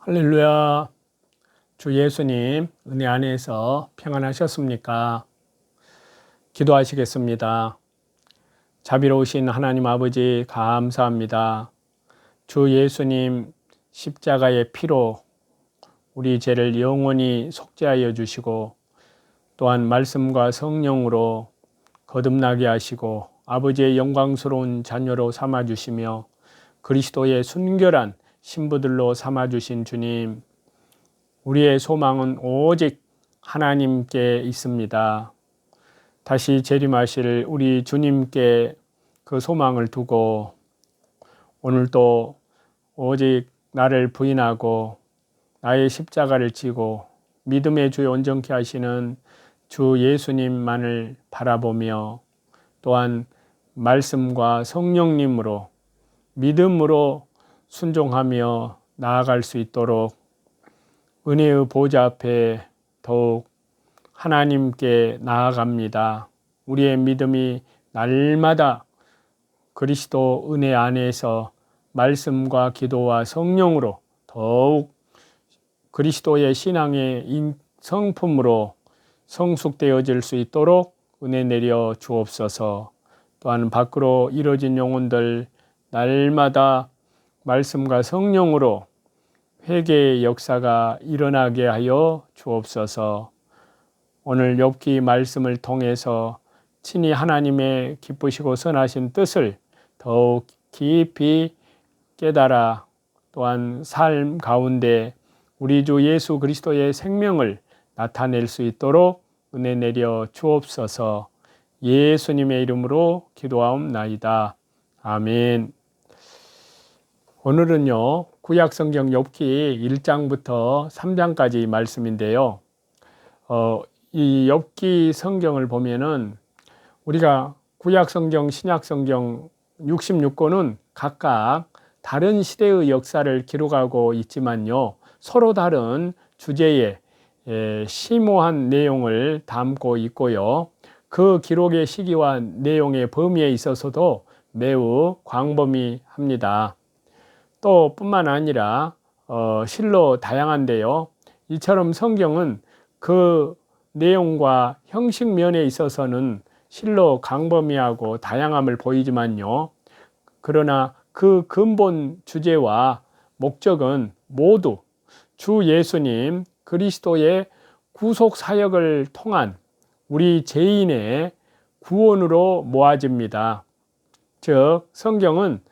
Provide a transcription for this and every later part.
할렐루야. 주 예수님 은혜 안에서 평안하셨습니까? 기도하시겠습니다. 자비로우신 하나님 아버지 감사합니다. 주 예수님 십자가의 피로 우리 죄를 영원히 속죄하여 주시고 또한 말씀과 성령으로 거듭나게 하시고 아버지의 영광스러운 자녀로 삼아주시며 그리스도의 순결한 신부들로 삼아주신 주님, 우리의 소망은 오직 하나님께 있습니다. 다시 재림하실 우리 주님께 그 소망을 두고 오늘도 오직 나를 부인하고 나의 십자가를 지고 믿음의 주에 온전케 하시는 주 예수님만을 바라보며 또한 말씀과 성령님으로 믿음으로 순종하며 나아갈 수 있도록 은혜의 보좌 앞에 더욱 하나님께 나아갑니다. 우리의 믿음이 날마다 그리스도 은혜 안에서 말씀과 기도와 성령으로 더욱 그리스도의 신앙의 성품으로 성숙되어질 수 있도록 은혜 내려 주옵소서. 또한 밖으로 이뤄진 영혼들 날마다 말씀과 성령으로 회개의 역사가 일어나게 하여 주옵소서. 오늘 욥기 말씀을 통해서 친히 하나님의 기쁘시고 선하신 뜻을 더욱 깊이 깨달아 또한 삶 가운데 우리 주 예수 그리스도의 생명을 나타낼 수 있도록 은혜 내려 주옵소서. 예수님의 이름으로 기도하옵나이다. 아멘. 오늘은요, 구약성경 욥기 1장부터 3장까지 말씀인데요. 이 욥기 성경을 보면은 우리가 구약성경, 신약성경 66권은 각각 다른 시대의 역사를 기록하고 있지만요, 서로 다른 주제의 심오한 내용을 담고 있고요. 그 기록의 시기와 내용의 범위에 있어서도 매우 광범위합니다. 또 뿐만 아니라 실로 다양한데요. 이처럼 성경은 그 내용과 형식 면에 있어서는 실로 광범위하고 다양함을 보이지만요. 그러나 그 근본 주제와 목적은 모두 주 예수님 그리스도의 구속 사역을 통한 우리 죄인의 구원으로 모아집니다. 즉 성경은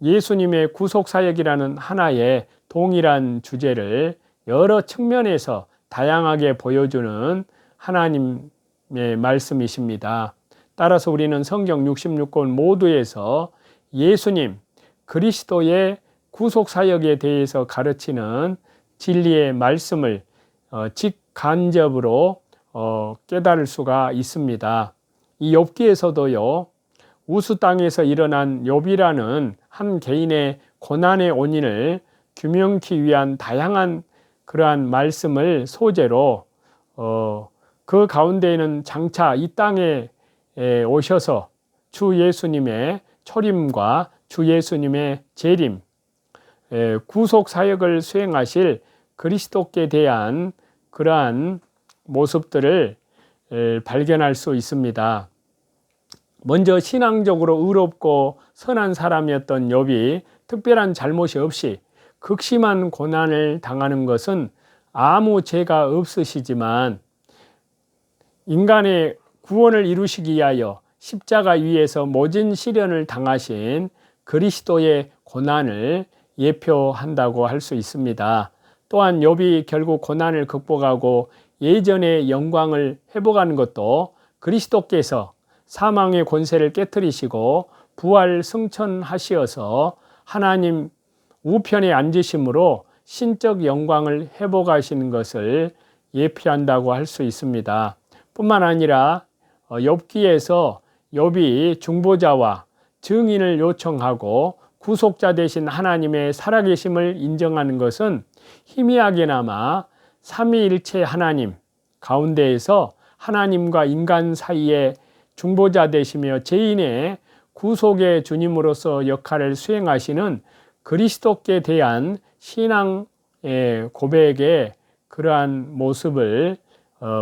예수님의 구속 사역이라는 하나의 동일한 주제를 여러 측면에서 다양하게 보여주는 하나님의 말씀이십니다. 따라서 우리는 성경 66권 모두에서 예수님 그리스도의 구속 사역에 대해서 가르치는 진리의 말씀을 직간접으로 깨달을 수가 있습니다. 이 욥기에서도요, 우수 땅에서 일어난 욥이라는 한 개인의 고난의 원인을 규명하기 위한 다양한 그러한 말씀을 소재로 그 가운데에는 장차 이 땅에 오셔서 주 예수님의 초림과 주 예수님의 재림, 구속 사역을 수행하실 그리스도께 대한 그러한 모습들을 발견할 수 있습니다. 먼저 신앙적으로 의롭고 선한 사람이었던 욥이 특별한 잘못이 없이 극심한 고난을 당하는 것은 아무 죄가 없으시지만 인간의 구원을 이루시기 위하여 십자가 위에서 모진 시련을 당하신 그리스도의 고난을 예표한다고 할 수 있습니다. 또한 욥이 결국 고난을 극복하고 예전의 영광을 회복하는 것도 그리스도께서 사망의 권세를 깨뜨리시고 부활 승천하시어서 하나님 우편에 앉으심으로 신적 영광을 회복하시는 것을 예표한다고 할 수 있습니다. 뿐만 아니라 욥기에서 욥이 중보자와 증인을 요청하고 구속자 되신 하나님의 살아계심을 인정하는 것은 희미하게나마 삼위일체 하나님 가운데에서 하나님과 인간 사이에 중보자 되시며 죄인의 구속의 주님으로서 역할을 수행하시는 그리스도께 대한 신앙 고백의 그러한 모습을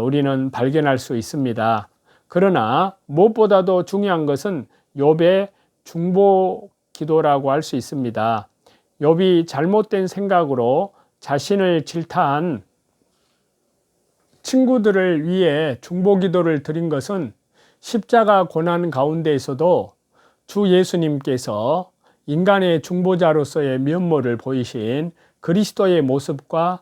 우리는 발견할 수 있습니다. 그러나 무엇보다도 중요한 것은 욥의 중보 기도라고 할 수 있습니다. 욥이 잘못된 생각으로 자신을 질타한 친구들을 위해 중보 기도를 드린 것은 십자가 고난 가운데에서도 주 예수님께서 인간의 중보자로서의 면모를 보이신 그리스도의 모습과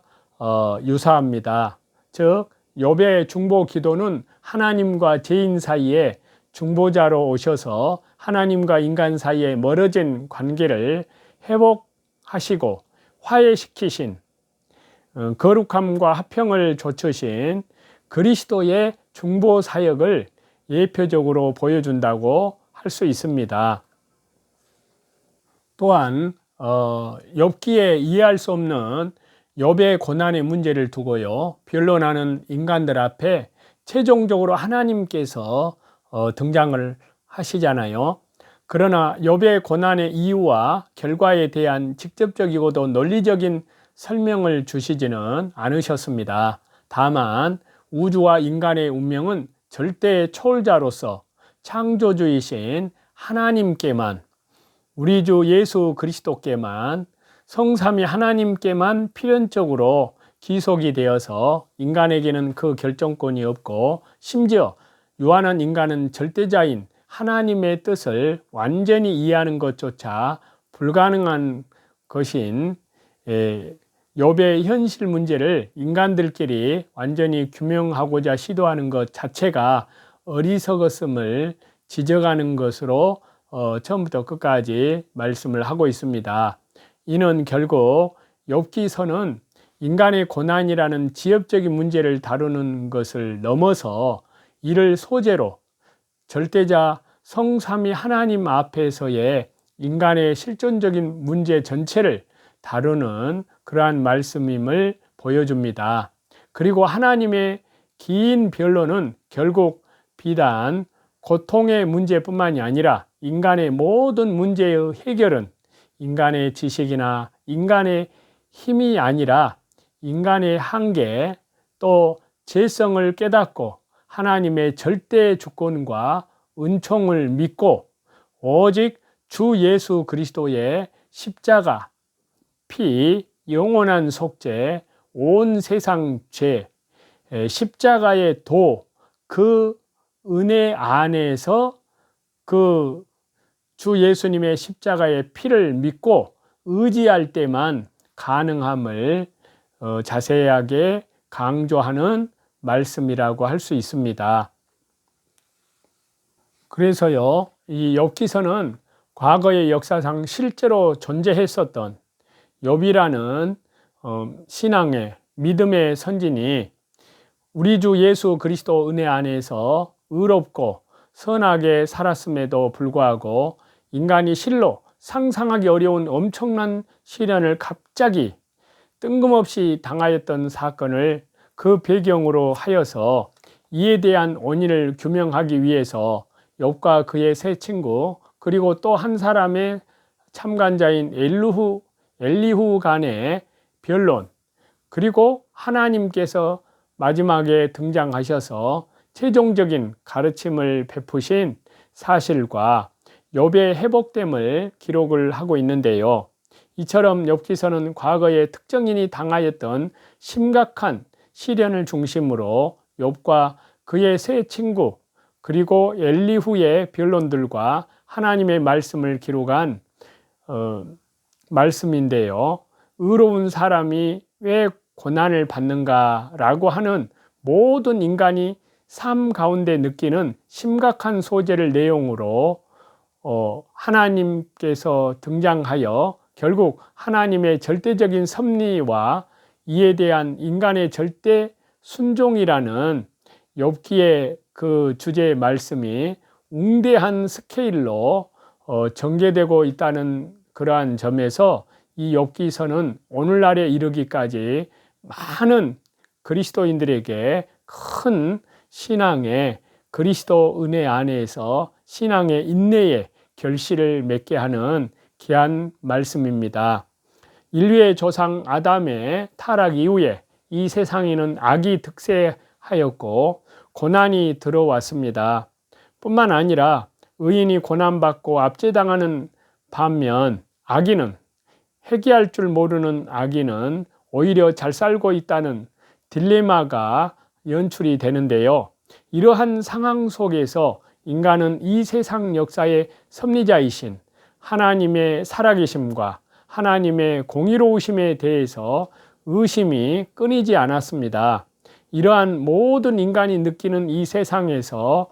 유사합니다. 즉 욥의 중보 기도는 하나님과 죄인 사이에 중보자로 오셔서 하나님과 인간 사이에 멀어진 관계를 회복하시고 화해시키신 거룩함과 화평을 좇으신 그리스도의 중보 사역을 예표적으로 보여준다고 할 수 있습니다. 또한 욥기에 이해할 수 없는 욥의 고난의 문제를 두고요, 변론하는 인간들 앞에 최종적으로 하나님께서 등장을 하시잖아요. 그러나 욥의 고난의 이유와 결과에 대한 직접적이고도 논리적인 설명을 주시지는 않으셨습니다. 다만 우주와 인간의 운명은 절대 초월자로서 창조주이신 하나님께만, 우리 주 예수 그리스도께만, 성삼위 하나님께만 필연적으로 기속이 되어서 인간에게는 그 결정권이 없고, 심지어 유한한 인간은 절대자인 하나님의 뜻을 완전히 이해하는 것조차 불가능한 것인 욥의 현실 문제를 인간들끼리 완전히 규명하고자 시도하는 것 자체가 어리석었음을 지적하는 것으로 처음부터 끝까지 말씀을 하고 있습니다. 이는 결국 욥기서는 인간의 고난이라는 지엽적인 문제를 다루는 것을 넘어서 이를 소재로 절대자 성삼위 하나님 앞에서의 인간의 실존적인 문제 전체를 다루는 그러한 말씀임을 보여줍니다. 그리고 하나님의 긴 변론은 결국 비단 고통의 문제뿐만이 아니라 인간의 모든 문제의 해결은 인간의 지식이나 인간의 힘이 아니라 인간의 한계, 또 죄성을 깨닫고 하나님의 절대 주권과 은총을 믿고 오직 주 예수 그리스도의 십자가, 피, 영원한 속죄, 온 세상 죄, 십자가의 도, 그 은혜 안에서 그 주 예수님의 십자가의 피를 믿고 의지할 때만 가능함을 자세하게 강조하는 말씀이라고 할 수 있습니다. 그래서요, 이 욥기서는 과거의 역사상 실제로 존재했었던 욥이라는 신앙의 믿음의 선진이 우리 주 예수 그리스도 은혜 안에서 의롭고 선하게 살았음에도 불구하고 인간이 실로 상상하기 어려운 엄청난 시련을 갑자기 뜬금없이 당하였던 사건을 그 배경으로 하여서 이에 대한 원인을 규명하기 위해서 욥과 그의 세 친구, 그리고 또 한 사람의 참관자인 엘리후 간의 변론, 그리고 하나님께서 마지막에 등장하셔서 최종적인 가르침을 베푸신 사실과 욥의 회복됨을 기록을 하고 있는데요. 이처럼 욥기서는 과거에 특정인이 당하였던 심각한 시련을 중심으로 욥과 그의 세 친구, 그리고 엘리후의 변론들과 하나님의 말씀을 기록한 말씀인데요. 의로운 사람이 왜 고난을 받는가라고 하는 모든 인간이 삶 가운데 느끼는 심각한 소재를 내용으로 하나님께서 등장하여 결국 하나님의 절대적인 섭리와 이에 대한 인간의 절대 순종이라는 욥기의 그 주제의 말씀이 웅대한 스케일로 전개되고 있다는 그러한 점에서 이 욥기서는 오늘날에 이르기까지 많은 그리스도인들에게 큰 신앙의 그리스도 은혜 안에서 신앙의 인내의 결실을 맺게 하는 귀한 말씀입니다. 인류의 조상 아담의 타락 이후에 이 세상에는 악이 득세하였고 고난이 들어왔습니다. 뿐만 아니라 의인이 고난받고 압제당하는 반면 악인은, 회개할 줄 모르는 악인은 오히려 잘 살고 있다는 딜레마가 연출이 되는데요. 이러한 상황 속에서 인간은 이 세상 역사의 섭리자이신 하나님의 살아계심과 하나님의 공의로우심에 대해서 의심이 끊이지 않았습니다. 이러한 모든 인간이 느끼는 이 세상에서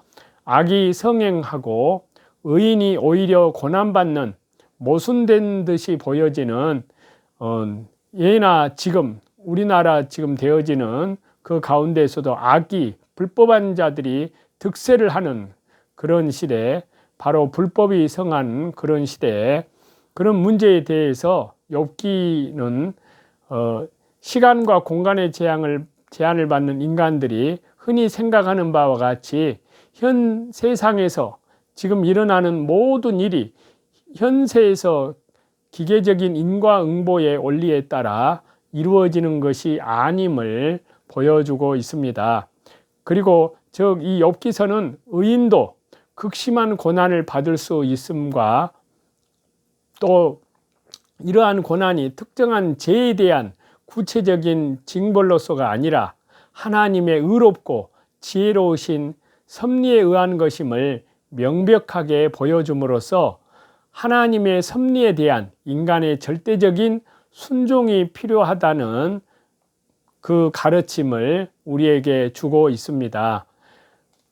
악이 성행하고 의인이 오히려 고난받는 모순된 듯이 보여지는 예나 지금 우리나라 지금 되어지는 그 가운데에서도 악이 불법한 자들이 득세를 하는 그런 시대, 바로 불법이 성한 그런 시대에 그런 문제에 대해서 욥기는 시간과 공간의 제한을 받는 인간들이 흔히 생각하는 바와 같이 현 세상에서 지금 일어나는 모든 일이 현세에서 기계적인 인과응보의 원리에 따라 이루어지는 것이 아님을 보여주고 있습니다. 그리고 즉 이 욥기서는 의인도 극심한 고난을 받을 수 있음과 또 이러한 고난이 특정한 죄에 대한 구체적인 징벌로서가 아니라 하나님의 의롭고 지혜로우신 섭리에 의한 것임을 명백하게 보여줌으로써 하나님의 섭리에 대한 인간의 절대적인 순종이 필요하다는 그 가르침을 우리에게 주고 있습니다.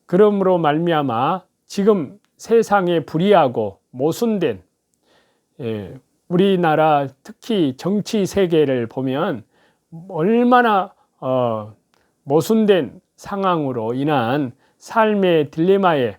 그러므로 말미암아 지금 세상에 불의하고 모순된 우리나라 특히 정치 세계를 보면 얼마나 모순된 상황으로 인한 삶의 딜레마에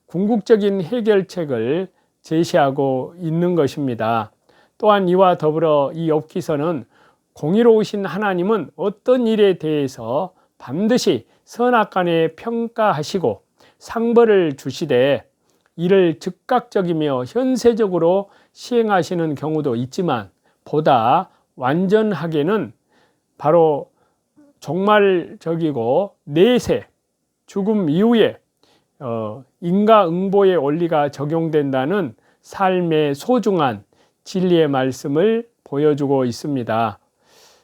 궁극적인 해결책을 제시하고 있는 것입니다. 또한 이와 더불어 이 욥기서는 공의로우신 하나님은 어떤 일에 대해서 반드시 선악간에 평가하시고 상벌을 주시되 이를 즉각적이며 현세적으로 시행하시는 경우도 있지만 보다 완전하게는 바로 종말적이고 내세 죽음 이후에 인과응보의 원리가 적용된다는 삶의 소중한 진리의 말씀을 보여주고 있습니다.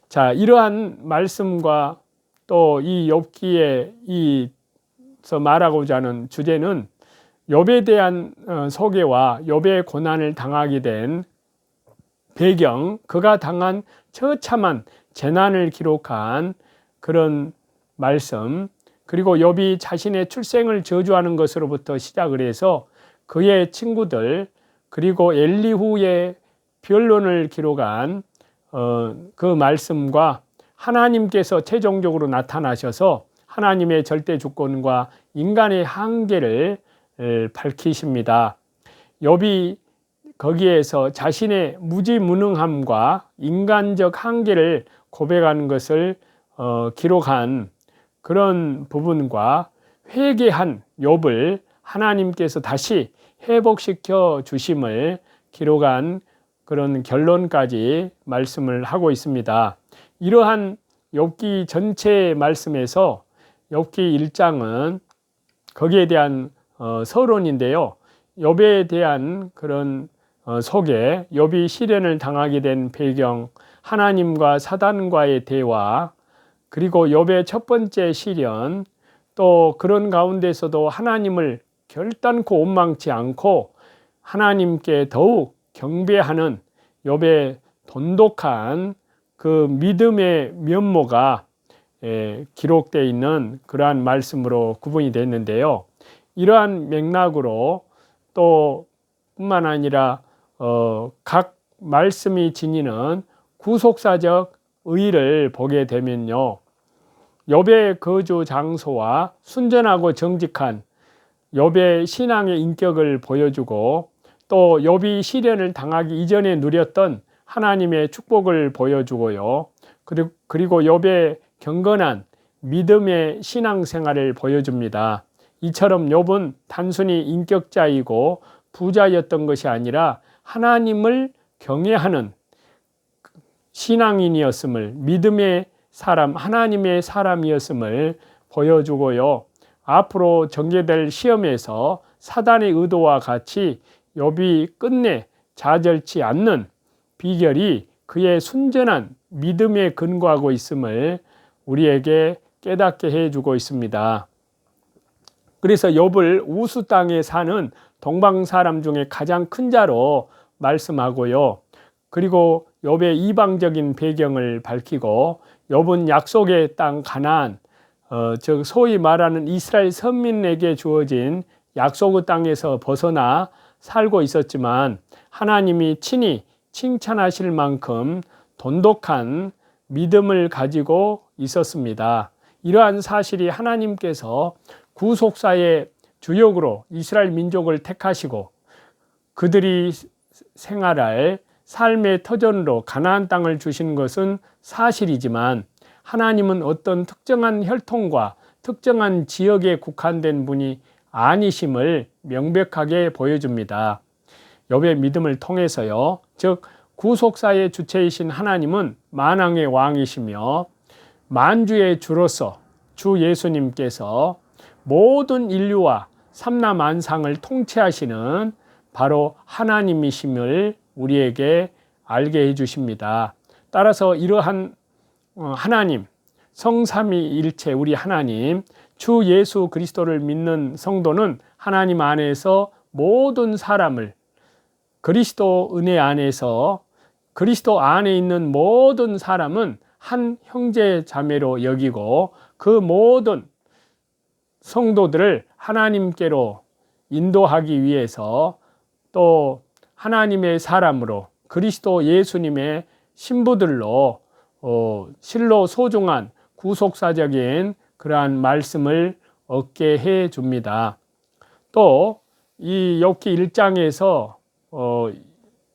자, 이러한 말씀과 또 이 욥기에 이서 말하고자 하는 주제는 욥에 대한 소개와 욥의 고난을 당하게 된 배경, 그가 당한 처참한 재난을 기록한 그런 말씀, 그리고 욥이 자신의 출생을 저주하는 것으로부터 시작을 해서 그의 친구들, 그리고 엘리후의 변론을 기록한 그 말씀과 하나님께서 최종적으로 나타나셔서 하나님의 절대 주권과 인간의 한계를 밝히십니다. 욥이 거기에서 자신의 무지무능함과 인간적 한계를 고백하는 것을 기록한 그런 부분과 회개한 욥을 하나님께서 다시 회복시켜 주심을 기록한 그런 결론까지 말씀을 하고 있습니다. 이러한 욥기 전체 말씀에서 욥기 1장은 거기에 대한 서론인데요. 욥에 대한 그런 소개, 욥이 시련을 당하게 된 배경, 하나님과 사단과의 대화, 그리고 욥의 첫 번째 시련, 또 그런 가운데서도 하나님을 결단코 원망치 않고 하나님께 더욱 경배하는 욥의 돈독한 그 믿음의 면모가 기록되어 있는 그러한 말씀으로 구분이 됐는데요. 이러한 맥락으로 또 뿐만 아니라 각 말씀이 지니는 구속사적 의의를 보게 되면요, 욥의 거주 장소와 순전하고 정직한 욥의 신앙의 인격을 보여주고 또 욥이 시련을 당하기 이전에 누렸던 하나님의 축복을 보여주고요, 그리고 욥의 경건한 믿음의 신앙생활을 보여줍니다. 이처럼 욥은 단순히 인격자이고 부자였던 것이 아니라 하나님을 경외하는 신앙인이었음을, 믿음의 사람, 하나님의 사람이었음을 보여주고요. 앞으로 전개될 시험에서 사단의 의도와 같이 욥이 끝내 좌절치 않는 비결이 그의 순전한 믿음에 근거하고 있음을 우리에게 깨닫게 해주고 있습니다. 그래서 욥을 우스 땅에 사는 동방 사람 중에 가장 큰 자로 말씀하고요. 그리고 욥의 이방적인 배경을 밝히고 욥은 약속의 땅 가나안, 즉 소위 말하는 이스라엘 선민에게 주어진 약속의 땅에서 벗어나 살고 있었지만 하나님이 친히 칭찬하실 만큼 돈독한 믿음을 가지고 있었습니다. 이러한 사실이 하나님께서 구속사의 주역으로 이스라엘 민족을 택하시고 그들이 생활할 삶의 터전으로 가나안 땅을 주신 것은 사실이지만 하나님은 어떤 특정한 혈통과 특정한 지역에 국한된 분이 아니심을 명백하게 보여줍니다. 욥의 믿음을 통해서요. 즉 구속사의 주체이신 하나님은 만왕의 왕이시며 만주의 주로서 주 예수님께서 모든 인류와 삼라만상을 통치하시는 바로 하나님이심을 우리에게 알게 해주십니다. 따라서 이러한 하나님, 성삼위일체 우리 하나님, 주 예수 그리스도를 믿는 성도는 하나님 안에서 모든 사람을 그리스도 은혜 안에서 그리스도 안에 있는 모든 사람은 한 형제 자매로 여기고 그 모든 성도들을 하나님께로 인도하기 위해서 또 하나님의 사람으로 그리스도 예수님의 신부들로 실로 소중한 구속사적인 그러한 말씀을 얻게 해 줍니다. 또 이 욥기 1장에서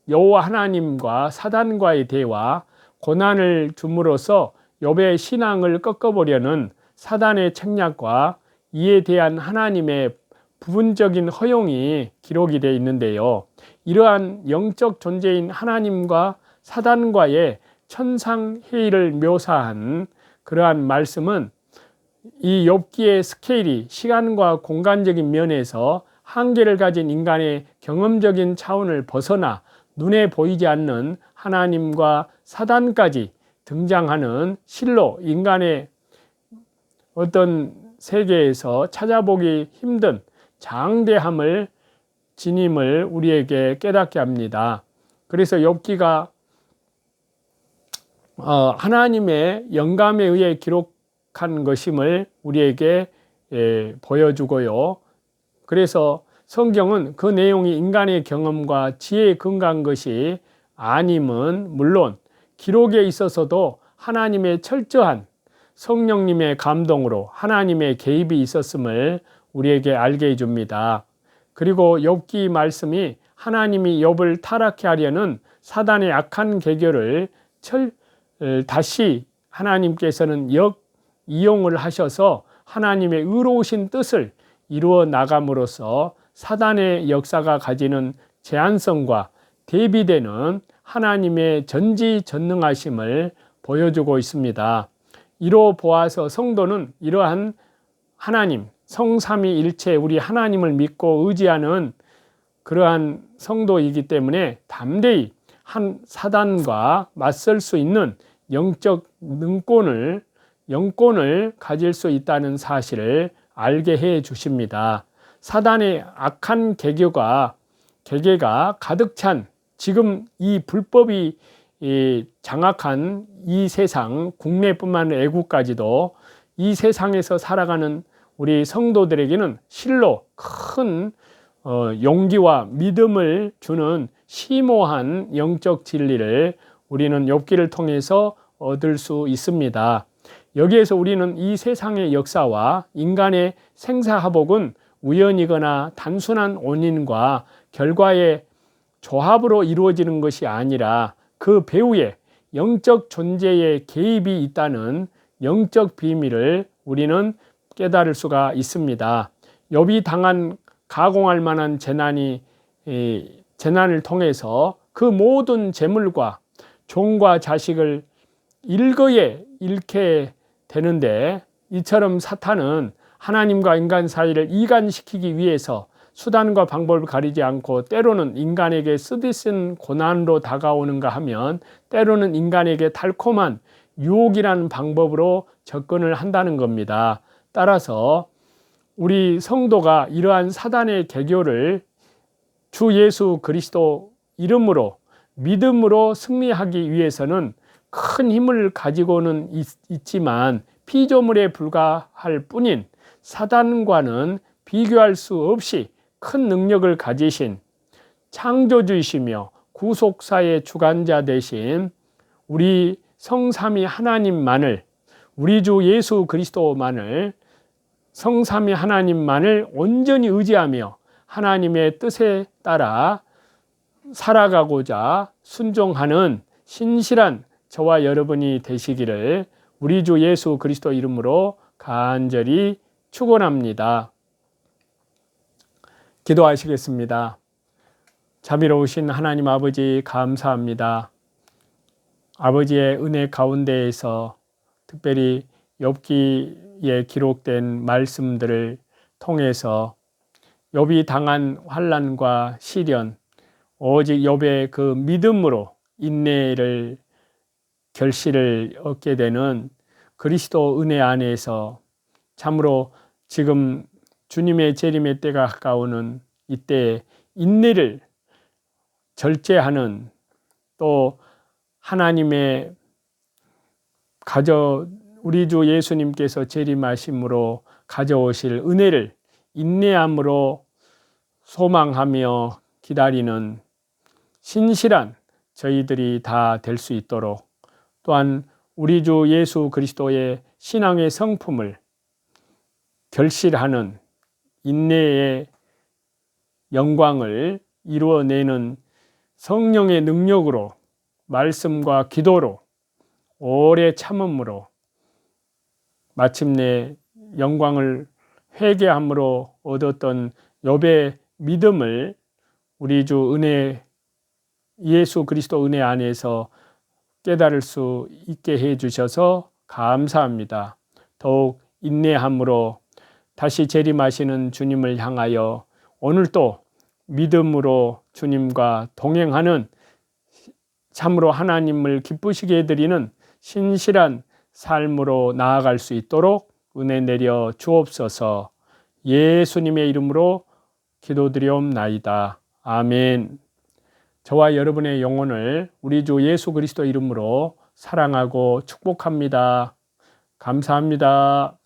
여호와 하나님과 사단과의 대화, 고난을 줌으로써 욥의 신앙을 꺾어보려는 사단의 책략과 이에 대한 하나님의 부분적인 허용이 기록이 되어 있는데요. 이러한 영적 존재인 하나님과 사단과의 천상회의를 묘사한 그러한 말씀은 이 욥기의 스케일이 시간과 공간적인 면에서 한계를 가진 인간의 경험적인 차원을 벗어나 눈에 보이지 않는 하나님과 사단까지 등장하는 실로 인간의 어떤 세계에서 찾아보기 힘든 장대함을 지님을 우리에게 깨닫게 합니다. 그래서 욥기가 하나님의 영감에 의해 기록한 것임을 우리에게 보여주고요. 그래서 성경은 그 내용이 인간의 경험과 지혜에 근거한 것이 아님은 물론 기록에 있어서도 하나님의 철저한 성령님의 감동으로 하나님의 개입이 있었음을 우리에게 알게 해줍니다. 그리고 욥기 말씀이 하나님이 욥을 타락케 하려는 사단의 악한 계교를 다시 하나님께서는 이용을 하셔서 하나님의 의로우신 뜻을 이루어 나감으로써 사단의 역사가 가지는 제한성과 대비되는 하나님의 전지전능하심을 보여주고 있습니다. 이로 보아서 성도는 이러한 하나님, 성삼위일체 우리 하나님을 믿고 의지하는 그러한 성도이기 때문에 담대히 한 사단과 맞설 수 있는 영적 영권을 가질 수 있다는 사실을 알게 해 주십니다. 사단의 악한 계계가 가득 찬 지금 이 불법이 장악한 이 세상, 국내뿐만 아니라 외국까지도 이 세상에서 살아가는 우리 성도들에게는 실로 큰 용기와 믿음을 주는 심오한 영적 진리를 우리는 욥기를 통해서 얻을 수 있습니다. 여기에서 우리는 이 세상의 역사와 인간의 생사화복은 우연이거나 단순한 원인과 결과의 조합으로 이루어지는 것이 아니라 그 배후에 영적 존재의 개입이 있다는 영적 비밀을 우리는 깨달을 수가 있습니다. 욥이 당한 가공할 만한 재난을 통해서 그 모든 재물과 종과 자식을 일거에 잃게 되는데, 이처럼 사탄은 하나님과 인간 사이를 이간시키기 위해서 수단과 방법을 가리지 않고 때로는 인간에게 쓰디쓴 고난으로 다가오는가 하면 때로는 인간에게 달콤한 유혹이라는 방법으로 접근을 한다는 겁니다. 따라서 우리 성도가 이러한 사단의 계교를 주 예수 그리스도 이름으로 믿음으로 승리하기 위해서는 큰 힘을 가지고는 있지만 피조물에 불과할 뿐인 사단과는 비교할 수 없이 큰 능력을 가지신 창조주이시며 구속사의 주관자 되신 우리 성삼위 하나님만을, 우리 주 예수 그리스도만을, 성삼위 하나님만을 온전히 의지하며 하나님의 뜻에 따라 살아가고자 순종하는 신실한 저와 여러분이 되시기를 우리 주 예수 그리스도 이름으로 간절히 축원합니다. 기도하시겠습니다. 자비로우신 하나님 아버지, 감사합니다. 아버지의 은혜 가운데에서 특별히 욥기에 기록된 말씀들을 통해서 욥이 당한 환난과 시련, 오직 욥의 그 믿음으로 인내를 결실을 얻게 되는 그리스도 은혜 안에서 참으로 지금 주님의 재림의 때가 가까우는 이때 인내를 절제하는, 또 하나님의 우리 주 예수님께서 재림하심으로 가져오실 은혜를 인내함으로 소망하며 기다리는 신실한 저희들이 다 될 수 있도록, 또한 우리 주 예수 그리스도의 신앙의 성품을 결실하는 인내의 영광을 이루어내는 성령의 능력으로, 말씀과 기도로, 오래 참음으로 마침내 영광을 회개함으로 얻었던 욥의 믿음을 우리 주 은혜 예수 그리스도 은혜 안에서 깨달을 수 있게 해 주셔서 감사합니다. 더욱 인내함으로 다시 재림하시는 주님을 향하여 오늘도 믿음으로 주님과 동행하는, 참으로 하나님을 기쁘시게 해드리는 신실한 삶으로 나아갈 수 있도록 은혜 내려 주옵소서. 예수님의 이름으로 기도드리옵나이다. 아멘. 저와 여러분의 영혼을 우리 주 예수 그리스도 이름으로 사랑하고 축복합니다. 감사합니다.